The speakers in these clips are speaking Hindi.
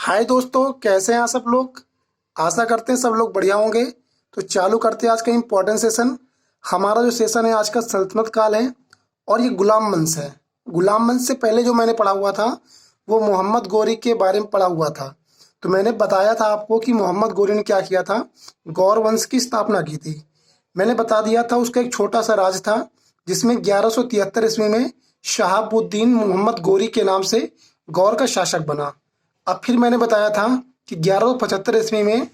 हाय दोस्तों, कैसे हैं आप सब लोग। आशा करते हैं सब लोग बढ़िया होंगे। तो चालू करते हैं आज का इम्पोर्टेंट सेशन। हमारा जो सेशन है आज का सल्तनत काल है और ये गुलाम वंश है। गुलाम वंश से पहले जो मैंने पढ़ा हुआ था वो मोहम्मद गोरी के बारे में पढ़ा हुआ था। तो मैंने बताया था आपको कि मोहम्मद गोरी ने क्या किया था, गौर वंश की स्थापना की थी। मैंने बता दिया था उसका एक छोटा सा राज था जिसमें 1173 ईस्वी में शहाबुद्दीन मोहम्मद गोरी के नाम से गौर का शासक बना। अब फिर मैंने बताया था कि 1175 ईस्वी में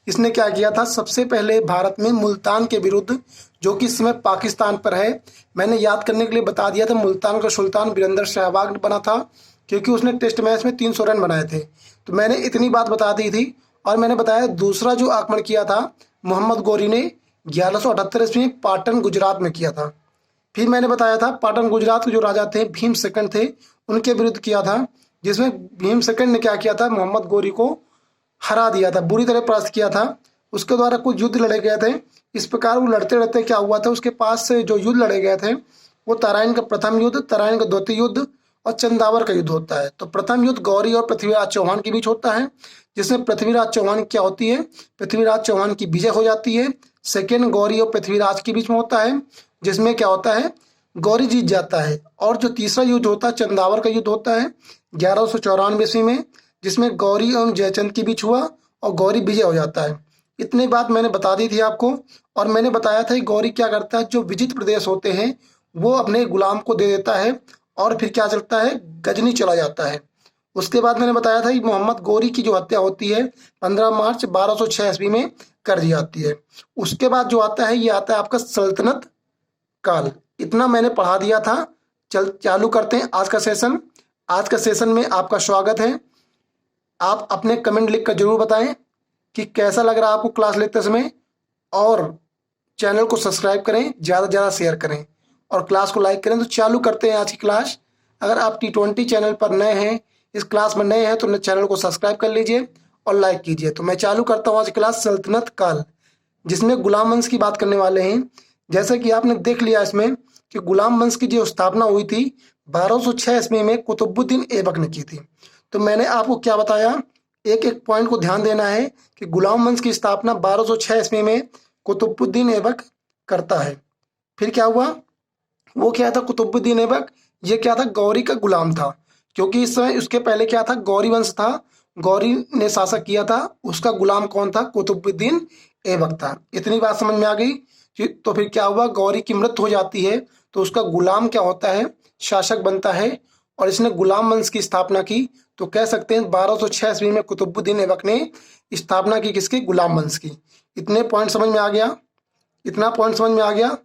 इसने क्या किया था, सबसे पहले भारत में मुल्तान के विरुद्ध, जो कि इस समय पाकिस्तान पर है, मैंने याद करने के लिए बता दिया था मुल्तान का सुल्तान वीरेंद्र सहवाग बना था, क्योंकि उसने टेस्ट मैच में 300 रन बनाए थे। तो मैंने इतनी बात बता दी थी। और मैंने बताया दूसरा जो आक्रमण किया था मोहम्मद गोरी ने 1178 ईस्वी में पाटन गुजरात में किया था। फिर मैंने बताया था पाटन गुजरात के जो राजा थे भीम सेकंड थे, उनके विरुद्ध किया था, जिसमें भीम सेकंड ने क्या किया था, मोहम्मद गोरी को हरा दिया था, बुरी तरह परास्त किया था। उसके द्वारा कुछ युद्ध लड़े गए थे। इस प्रकार वो लड़ते लड़ते क्या हुआ था, उसके पास से जो युद्ध लड़े गए थे वो तराइन का प्रथम युद्ध, तराइन का द्वितीय युद्ध और चंदावर का युद्ध होता है। तो प्रथम युद्ध गौरी और पृथ्वीराज चौहान के बीच होता है, जिसमें पृथ्वीराज चौहान क्या होती है, पृथ्वीराज चौहान की विजय हो जाती है। सेकेंड गौरी और पृथ्वीराज के बीच में होता है, जिसमें क्या होता है, गौरी जीत जाता है। और जो तीसरा युद्ध होता है चंदावर का युद्ध होता है 1194 ईस्वी में, जिसमें गौरी एवं जयचंद के बीच हुआ और गौरी विजय हो जाता है। इतनी बात मैंने बता दी थी आपको। और मैंने बताया था कि गौरी क्या करता है, जो विजित प्रदेश होते हैं वो अपने गुलाम को दे देता है और फिर क्या चलता है, गजनी चला जाता है। उसके बाद मैंने बताया था कि मोहम्मद गोरी की जो हत्या होती है 15 मार्च 1206 ईस्वी में कर दी जाती है। उसके बाद जो आता है ये आता है आपका सल्तनत काल। इतना मैंने पढ़ा दिया था। चालू करते हैं आज का सेशन। आज का सेशन में आपका स्वागत है। आप अपने कमेंट लिख कर जरूर बताएं कि कैसा लग रहा है आपको क्लास लेते समय, और चैनल को सब्सक्राइब करें, ज़्यादा से ज़्यादा शेयर करें और क्लास को लाइक करें। तो चालू करते हैं आज की क्लास। अगर आप T20 चैनल पर नए हैं, इस क्लास में नए हैं, तो चैनल को सब्सक्राइब कर लीजिए और लाइक कीजिए। तो मैं चालू करता हूँ आज क्लास सल्तनत काल, जिसमें गुलाम वंश की बात करने वाले हैं। जैसे कि आपने देख लिया इसमें कि गुलाम वंश की जो स्थापना हुई थी 1206 ईस्वी में कुतुबुद्दीन ऐबक ने की थी। तो मैंने आपको क्या बताया, एक एक पॉइंट को ध्यान देना है कि गुलाम वंश की स्थापना 1206 ईस्वी में कुतुबुद्दीन ऐबक करता है। फिर क्या हुआ, वो क्या था, कुतुबुद्दीन ऐबक ये क्या था, गौरी का गुलाम था। क्योंकि इस समय उसके पहले क्या था, गौरी वंश था, गौरी ने शासक किया था, उसका गुलाम कौन था, कुतुबुद्दीन ऐबक था। इतनी बात समझ में आ गई। तो फिर क्या हुआ, गौरी की मृत्यु हो जाती है तो उसका गुलाम क्या होता है, शासक बनता है। और इसने गुलाम वंश की स्थापना की। तो कह सकते हैं 1206 ईस्वी में कुतुबुद्दीन ऐबक ने स्थापना की किसकी, गुलाम वंश की। इतने पॉइंट समझ में आ गया, इतना पॉइंट समझ में आ गया।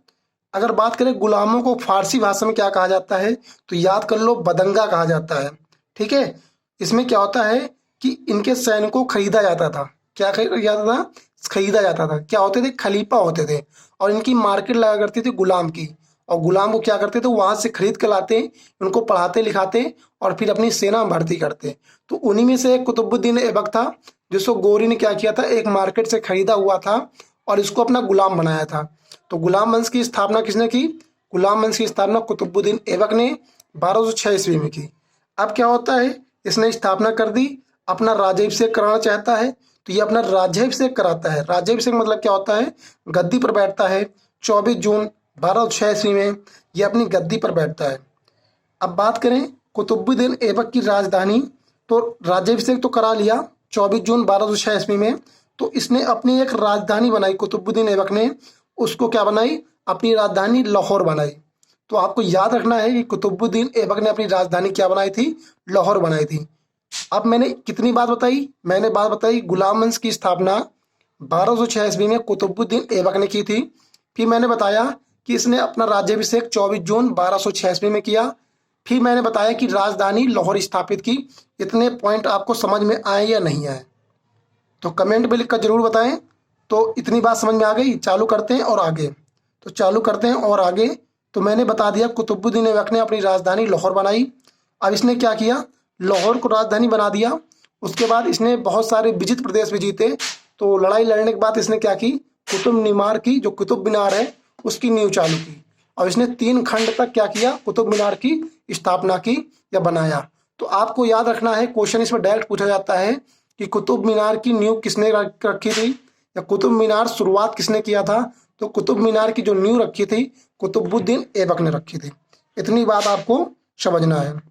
अगर बात करें गुलामों को फारसी भाषा में क्या कहा जाता है, तो याद कर लो, बदंगा कहा जाता है। ठीक है। इसमें क्या होता है कि इनके सैनिकों को खरीदा जाता था। क्या खरीदा जाता था, खरीदा जाता था। क्या होते थे, खलीफा होते थे, और इनकी मार्केट लगा करती थी गुलाम की। और गुलाम को क्या करते थे, वहां से खरीद कर लाते, उनको पढ़ाते लिखाते और फिर अपनी सेना में भर्ती करते। तो उन्हीं में से एक कुतुबुद्दीन ऐबक था, जिसको गोरी ने क्या किया था, एक मार्केट से खरीदा हुआ था और इसको अपना गुलाम बनाया था। तो गुलाम वंश की स्थापना किसने की, गुलाम वंश की स्थापना कुतुबुद्दीन ऐबक ने 1206 ईस्वी में की। अब क्या होता है, इसने स्थापना कर दी, अपना राज्याभिषेक कराना चाहता है। तो ये अपना राज्याभिषेक कराता है। राज्याभिषेक मतलब क्या होता है, गद्दी पर बैठता है। 24 जून 1206 ईस्वी में ये अपनी गद्दी पर बैठता है। अब बात करें कुतुबुद्दीन ऐबक की राजधानी, तो राज्याभिषेक तो करा लिया 24 जून 1206 ईस्वी में। तो इसने अपनी एक राजधानी बनाई, कुतुबुद्दीन ऐबक ने उसको क्या बनाई, अपनी राजधानी लाहौर बनाई। तो आपको याद रखना है कि कुतुबुद्दीन ऐबक ने अपनी राजधानी क्या बनाई थी, लाहौर बनाई थी। अब मैंने कितनी बात बताई, मैंने बात बताई गुलाम वंश की स्थापना 1206 ईस्वी में कुतुबुद्दीन ऐबक ने की थी। फिर मैंने बताया कि इसने अपना राज्याभिषेक 24 जून 1206 ईस्वी में किया। फिर मैंने बताया कि राजधानी लाहौर स्थापित की। इतने पॉइंट आपको समझ में आए या नहीं आए, तो कमेंट में लिखकर जरूर बताएं। तो इतनी बात समझ में आ गई। चालू करते हैं और आगे। तो चालू करते हैं और आगे। तो मैंने बता दिया कुतुबुद्दीन ऐबक ने अपनी राजधानी लाहौर बनाई। अब इसने क्या किया, लाहौर को राजधानी बना दिया। उसके बाद इसने बहुत सारे विजित प्रदेश भी जीते। तो लड़ाई लड़ने के बाद इसने क्या की, कुतुब मीनार की, जो कुतुब मीनार है उसकी नींव चालू की। और इसने 3 खंड तक क्या किया, कुतुब मीनार की स्थापना की या बनाया। तो आपको याद रखना है, क्वेश्चन इसमें डायरेक्ट पूछा जाता है कि कुतुब मीनार की नींव किसने रखी थी, या कुतुब मीनार शुरुआत किसने किया था। तो कुतुब मीनार की जो नींव रखी थी कुतुबुद्दीन ऐबक ने रखी थी। इतनी बात आपको समझना है।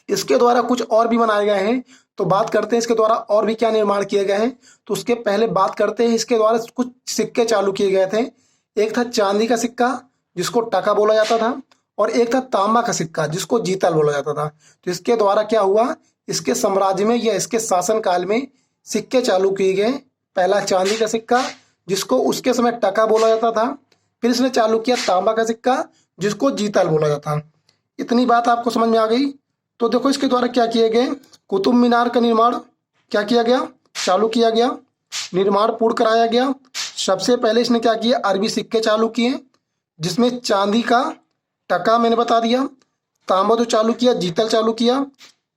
इसके द्वारा कुछ और भी बनाए गए हैं, तो बात करते हैं इसके द्वारा और भी क्या निर्माण किए गए हैं। तो उसके पहले बात करते हैं इसके द्वारा कुछ सिक्के चालू किए गए थे। एक था चांदी का सिक्का जिसको टका बोला जाता था, और एक था तांबा का सिक्का जिसको जीतल बोला जाता था। तो इसके द्वारा क्या हुआ, इसके साम्राज्य में या इसके शासन काल में सिक्के चालू किए गए। पहला चांदी का सिक्का जिसको उसके समय टका बोला जाता था, फिर इसने चालू किया तांबा का सिक्का जिसको जीतल बोला जाता था। इतनी बात आपको समझ में आ गई। तो देखो इसके द्वारा क्या किए गए, कुतुब मीनार का निर्माण क्या किया गया, चालू किया गया, निर्माण पूर्ण कराया गया। सबसे पहले इसने क्या किया, अरबी सिक्के चालू किए जिसमें चांदी का टका मैंने बता दिया, तांबा जो चालू किया, जीतल चालू किया।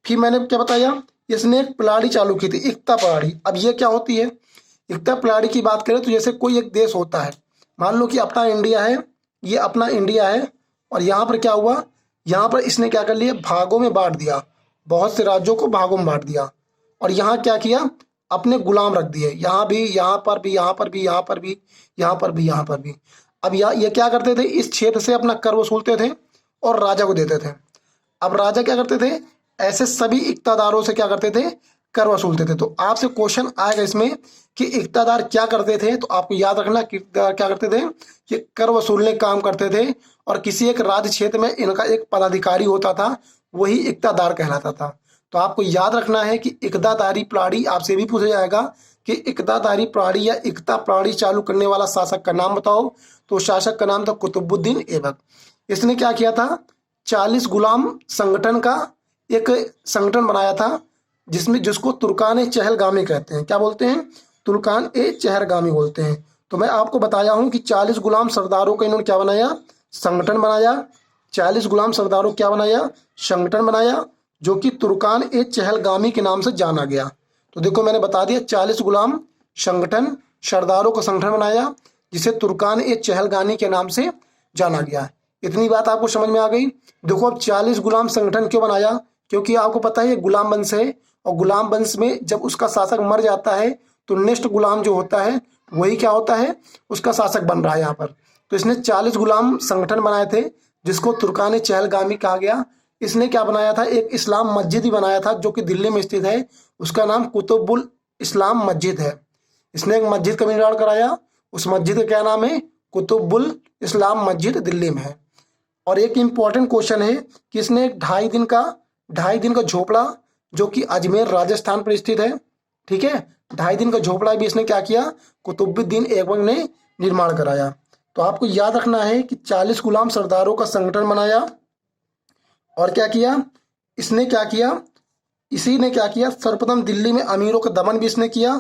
फिर मैंने क्या बताया, इसने एक प्लाड़ी चालू की थी, इक्ता प्लाड़ी। अब ये क्या होती है, इक्ता प्लाड़ी की बात करें तो जैसे कोई एक देश होता है, मान लो कि अपना इंडिया है, ये अपना इंडिया है, और यहाँ पर क्या हुआ, यहाँ पर इसने क्या कर लिया, भागों में बांट दिया, बहुत से राज्यों को भागों में बांट दिया, और यहाँ क्या किया, अपने गुलाम रख दिए, यहाँ भी, यहाँ पर भी, यहाँ पर भी, यहाँ पर भी, यहाँ पर भी, यहाँ पर भी। अब ये क्या करते थे, इस क्षेत्र से अपना कर वसूलते थे और राजा को देते थे। अब राजा क्या करते थे, ऐसे सभी इक्तादारों से क्या करते थे, कर वसूलते थे। तो आपसे क्वेश्चन आएगा इसमें कि इक्तादार क्या करते थे, तो आपको याद रखना कि इक्तादार क्या करते थे, कि कर वसूलने काम करते थे, और किसी एक राज्य क्षेत्र में इनका एक पदाधिकारी होता था, वही इक्तादार कहलाता था। तो आपको याद रखना है कि इकदादारी प्रणाली आपसे भी पूछा जाएगा कि इकदादारी प्रणाली या इक्ता प्रणाली चालू करने वाला शासक का नाम बताओ। तो शासक का नाम था कुतुबुद्दीन ऐबक। इसने क्या किया था, 40 गुलाम संगठन का एक संगठन बनाया था, जिसको तुर्कान चहलगामी कहते हैं। क्या बोलते हैं, तुर्कान ए चहलगामी बोलते हैं। तो मैं आपको बताया हूं कि 40 गुलाम सरदारों का इन्होंने क्या बनाया, संगठन बनाया। 40 गुलाम सरदारों क्या बनाया, संगठन बनाया, जो कि तुर्कान ए चहलगामी के नाम से जाना गया। तो देखो मैंने बता दिया, 40 गुलाम संगठन सरदारों का संगठन बनाया जिसे तुर्कान ए चहलगामी के नाम से जाना गया। इतनी बात आपको समझ में आ गई। देखो अब 40 गुलाम संगठन क्यों बनाया, क्योंकि आपको पता है ये गुलाम वंश है, और गुलाम वंश में जब उसका शासक मर जाता है तो नेक्स्ट गुलाम जो होता है वही क्या होता है, उसका शासक बन रहा है यहाँ पर। तो इसने 40 गुलाम संगठन बनाए थे जिसको तुर्कान चहलगामी कहा गया। इसने क्या बनाया था, एक इस्लाम मस्जिद ही बनाया था जो कि दिल्ली में स्थित है, उसका नाम कुतुबुल इस्लाम मस्जिद है। इसने एक मस्जिद का निर्माण कराया, उस मस्जिद का क्या नाम है, कुतुबुल इस्लाम मस्जिद दिल्ली में है। और एक इम्पॉर्टेंट क्वेश्चन है कि इसने एक 2.5 दिन का झोपड़ा जो कि अजमेर राजस्थान पर स्थित है, ठीक है, 2.5 दिन का झोपड़ा भी इसने क्या किया, कुतुबुद्दीन ऐबक ने निर्माण कराया। तो आपको याद रखना है कि 40 गुलाम सरदारों का संगठन बनाया, और क्या किया, इसने क्या किया, इसी ने क्या किया, सर्वप्रथम दिल्ली में अमीरों का दमन भी इसने किया,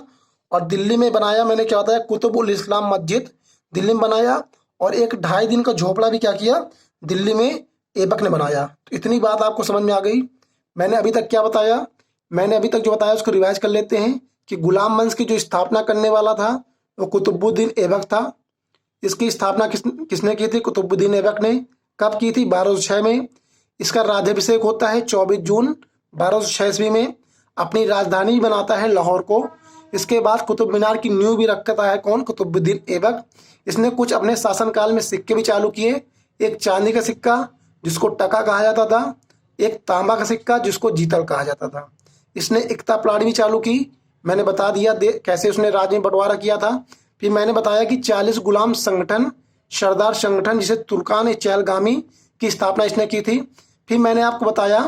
और दिल्ली में बनाया, मैंने क्या बताया, कुतुबुल इस्लाम मस्जिद दिल्ली में बनाया, और एक 2.5 दिन का झोपड़ा भी क्या किया, दिल्ली में ऐबक ने बनाया। तो इतनी बात आपको समझ में आ गई। मैंने अभी तक क्या बताया, मैंने अभी तक जो बताया उसको रिवाइज कर लेते हैं कि गुलाम वंश की जो स्थापना करने वाला था वो कुतुबुद्दीन ऐबक था। इसकी स्थापना किसने की थी, कुतुबुद्दीन ऐबक ने। कब की थी, 1206 में। इसका राज्याभिषेक होता है 24 जून 1206 ईस्वी में। अपनी राजधानी बनाता है लाहौर को। इसके बाद कुतुब मीनार की नींव भी रखता है कौन, कुतुबुद्दीन ऐबक। इसने कुछ अपने शासनकाल में सिक्के भी चालू किए, एक चांदी का सिक्का जिसको टका कहा जाता था, एक तांबा का सिक्का जिसको जीतल कहा जाता था। इसने इक्ता प्लाड़ी भी चालू की, मैंने बता दिया कैसे उसने राज्य में बंटवारा किया था। फिर मैंने बताया कि 40 गुलाम संगठन, सरदार संगठन जिसे तुर्कान चहलगामी की स्थापना इसने की थी। फिर मैंने आपको बताया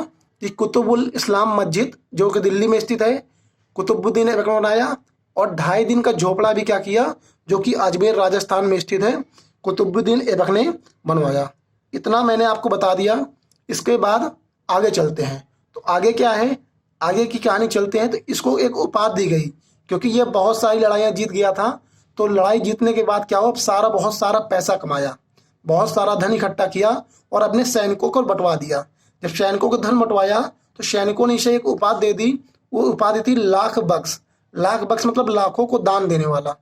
कि कुतुबुल इस्लाम मस्जिद जो कि दिल्ली में स्थित है, कुतुबुद्दीन ऐबक ने बनाया, और 2.5 दिन का झोपड़ा भी क्या किया, जो कि अजमेर राजस्थान में स्थित है, कुतुबुद्दीन ऐबक ने बनवाया। इतना मैंने आपको बता दिया। इसके बाद आगे चलते हैं। तो आगे क्या है, आगे की कहानी चलते हैं। तो इसको एक उपाधि दी गई क्योंकि ये बहुत सारी लड़ाइयाँ जीत गया था। तो लड़ाई जीतने के बाद क्या हुआ, बहुत सारा पैसा कमाया, बहुत सारा धन इकट्ठा किया और अपने सैनिकों को बंटवा दिया। जब सैनिकों को धन बंटवाया तो सैनिकों ने इसे एक उपाधि दे दी। वो उपाधि थी लाख बख्श। लाख बख्श मतलब लाखों को दान देने वाला।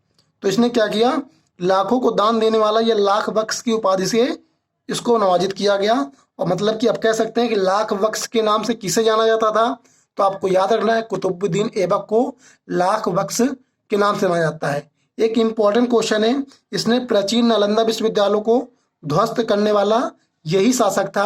तो इसने क्या किया, लाखों को दान देने वाला या लाख बख्श की उपाधि से इसको नवाजित किया गया। और मतलब कि आप कह सकते हैं कि लाख वक्स के नाम से किसे जाना जाता था, तो आपको याद रखना है कुतुबुद्दीन ऐबक को लाख वक्स के नाम से जाना जाता है। एक इम्पॉर्टेंट क्वेश्चन है, इसने प्राचीन नालंदा विश्वविद्यालय को ध्वस्त करने वाला यही शासक था।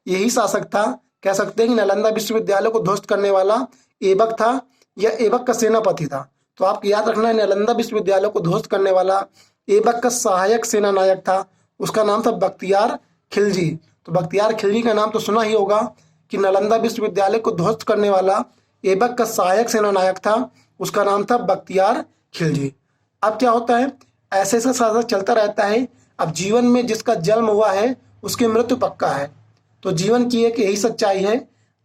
यही शासक था, कह सकते हैं कि नालंदा विश्वविद्यालय को ध्वस्त करने वाला ऐबक था या ऐबक का सेनापति था। तो आपको याद रखना है नालंदा विश्वविद्यालय को ध्वस्त करने वाला ऐबक का सहायक सेना नायक था, उसका नाम था बख्तियार खिलजी। तो बख्तियार खिलजी का नाम तो सुना ही होगा कि नालंदा विश्वविद्यालय को ध्वस्त करने वाला ऐबक का सहायक सेना नायक था, उसका नाम था बख्तियार खिलजी। अब क्या होता है, ऐसे ऐसा शासक चलता रहता है। अब जीवन में जिसका जन्म हुआ है उसकी मृत्यु पक्का है, तो जीवन की एक यही सच्चाई है।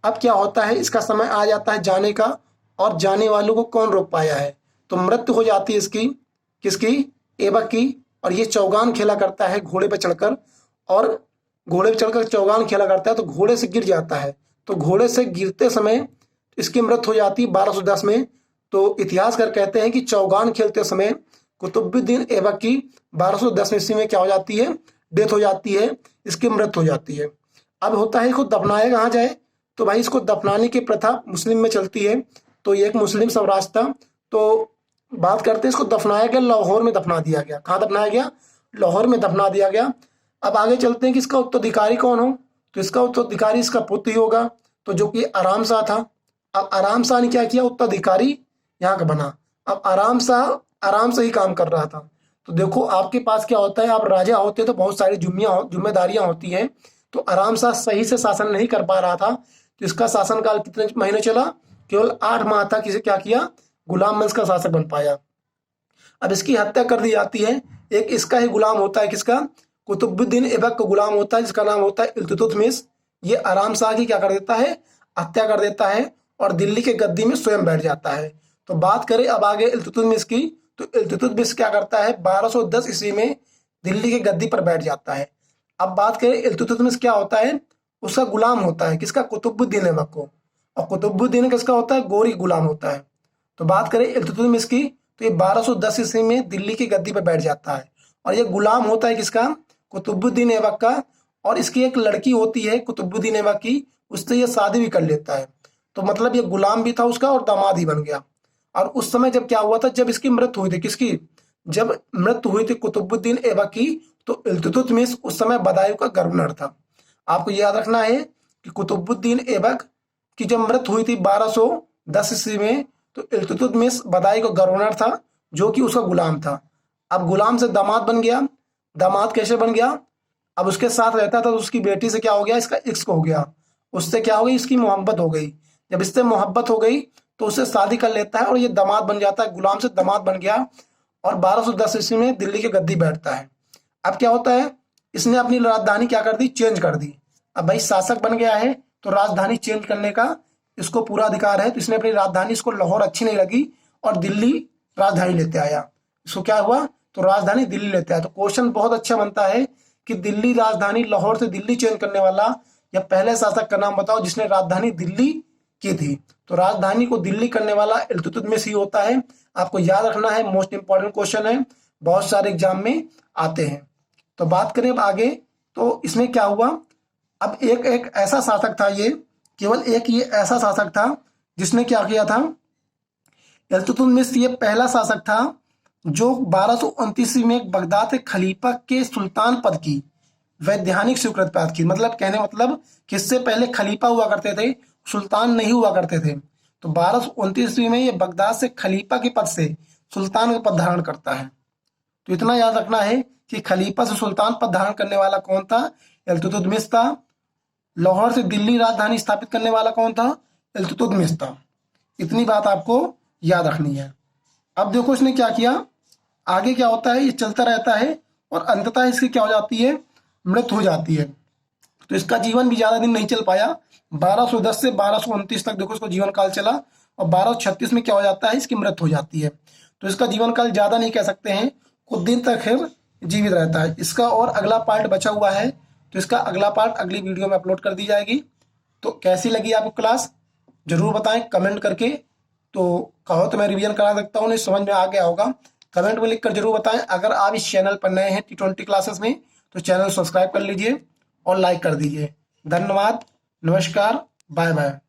अब क्या होता है, इसका समय आ जाता है जाने का, और जाने वालों को कौन रोक पाया है, तो मृत्यु हो जाती है इसकी, किसकी, ऐबक की। और ये चौगान खेला करता है घोड़े पर चढ़कर, और घोड़े पर चढ़कर चौगान खेला करता है, तो घोड़े से गिर जाता है। तो घोड़े से गिरते समय इसकी मृत्यु हो जाती है 1210 में। तो इतिहासकार कहते हैं कि चौगान खेलते समय कुतुबुद्दीन ऐबक की 1210 ईस्वी में क्या हो जाती है, डेथ हो जाती है, इसकी मृत्यु हो जाती है। अब होता है इसको दफनाया कहाँ जाए, तो भाई इसको दफनाने की प्रथा मुस्लिम में चलती है, तो ये एक मुस्लिम स्वराज था। तो बात करते हैं, इसको दफनाया गया लाहौर में, दफना दिया गया। कहाँ दफनाया गया, लाहौर में दफना दिया गया। अब आगे चलते हैं कि इसका उत्तराधिकारी कौन हो, तो इसका उत्तराधिकारी इसका पुत्र ही होगा, तो जो कि आराम शाह था। अब आराम शाह ने क्या किया, उत्तराधिकारी यहाँ का बना। अब आराम शाह आराम से ही काम कर रहा था। तो देखो आपके पास क्या होता है, आप राजा होते तो बहुत सारी जिम्मेदारियां होती हैं। तो आराम शाह सही से शासन नहीं कर पा रहा था, तो इसका शासनकाल कितने महीने चला, केवल 8 माह तक। इसे क्या किया, गुलाम वंश का शासक बन पाया। अब इसकी हत्या कर दी जाती है। एक इसका ही गुलाम होता है, किसका, कुतुबुद्दीन ऐबक का गुलाम होता है, जिसका नाम होता है इल्तुतमिश। ये आराम शाह की क्या कर देता है, हत्या कर देता है, और दिल्ली के गद्दी में स्वयं बैठ जाता है। तो बात करें अब आगे इल्तुतमिश की, तो इल्तुतमिश क्या करता है, 1210 ईस्वी में दिल्ली के गद्दी पर बैठ जाता है। अब बात करें इल्तुतमिश क्या होता है, उसका गुलाम होता है, किसका, कुतुबुद्दीन ऐबक को। और कुतुबुद्दीन किसका होता है, गोरी गुलाम होता है। तो बात करें इल्तुतमिश की, तो ये 1210 ईस्वी में दिल्ली की गद्दी पर बैठ जाता है, और ये गुलाम होता है किसका, कुतुबुद्दीन ऐबक का। और इसकी एक लड़की होती है कुतुबुद्दीन ऐबक की, उससे ये शादी भी कर लेता है। तो मतलब ये गुलाम भी था उसका और दामाद ही बन गया। और उस समय जब क्या हुआ था, जब इसकी मृत्यु हुई थी, किसकी, जब मृत्यु हुई थी कुतुबुद्दीन ऐबक की, तो इल्तुतमिश उस समय बदायूं का गवर्नर था। आपको याद रखना है कि कुतुबुद्दीन ऐबक की जब मृत्यु हुई थी 1210 ईस्वी में, तो इल्तुतमिश बदायूं का गवर्नर था, जो कि उसका गुलाम था। अब गुलाम से दामाद बन गया। दामाद कैसे बन गया, अब उसके साथ रहता था, तो उसकी बेटी से क्या हो गया, इसका इश्क हो गया, उससे क्या हो गई, इसकी मोहब्बत हो गई। जब इससे मोहब्बत हो गई तो उससे शादी कर लेता है, और ये दामाद बन जाता है, गुलाम से दामाद बन गया, और 1210 ईस्वी में दिल्ली की गद्दी बैठता है। अब क्या होता है, इसने अपनी राजधानी क्या कर दी, चेंज कर दी। अब भाई शासक बन गया है, तो राजधानी चेंज करने का इसको पूरा अधिकार है। तो इसने अपनी राजधानी, इसको लाहौर अच्छी नहीं लगी, और दिल्ली राजधानी लेते आया। इसको क्या हुआ, तो राजधानी दिल्ली लेते आया। तो क्वेश्चन बहुत अच्छा बनता है कि दिल्ली राजधानी, लाहौर से दिल्ली चेंज करने वाला या पहले शासक का नाम बताओ जिसने राजधानी दिल्ली की थी। तो राजधानी को दिल्ली करने वाला इल्तुतमिश ही होता है। आपको याद रखना है, मोस्ट इंपॉर्टेंट क्वेश्चन है, बहुत सारे एग्जाम में आते हैं। तो बात करें अब आगे, तो इसमें क्या हुआ, अब एक एक ऐसा शासक था, ये केवल एक ये ऐसा शासक था जिसने क्या किया था, इल्तुतमिश ये पहला शासक था जो 1229 में बगदाद के खलीफा के सुल्तान पद की वैधानिक स्वीकृति प्राप्त की। मतलब कहने मतलब किससे पहले खलीफा हुआ करते थे, सुल्तान नहीं हुआ करते थे। तो 1229 में ये बगदाद से खलीफा के पद से सुल्तान का पद धारण करता है। तो इतना याद रखना है कि खलीफा से सुल्तान पद धारण करने वाला कौन था, इल्तुतमिश था। लाहौर से दिल्ली राजधानी स्थापित करने वाला कौन था, इल्तुतमिश था। इतनी बात आपको याद रखनी है। अब देखो इसने क्या किया, आगे क्या होता है, ये चलता रहता है, और अंततः इसकी क्या हो जाती है, मृत्यु हो जाती है। तो इसका जीवन भी ज्यादा दिन नहीं चल पाया, 1210 से 1229 तक देखो इसको जीवन काल चला, और 1236 में क्या हो जाता है, इसकी मृत्यु हो जाती है। तो इसका जीवन काल ज्यादा नहीं कह सकते हैं, कुछ दिन तक खैर जीवित रहता है। इसका और अगला पार्ट बचा हुआ है, तो इसका अगला पार्ट अगली वीडियो में अपलोड कर दी जाएगी। तो कैसी लगी आपको क्लास जरूर बताएं कमेंट करके। तो कहो तो मैं रिवीजन करा सकता हूँ, नहीं समझ में आ गया होगा, कमेंट में लिखकर जरूर बताएं। अगर आप इस चैनल पर नए हैं T20 क्लासेस में, तो चैनल सब्सक्राइब कर लीजिए और लाइक कर दीजिए। धन्यवाद, नमस्कार, बाय बाय।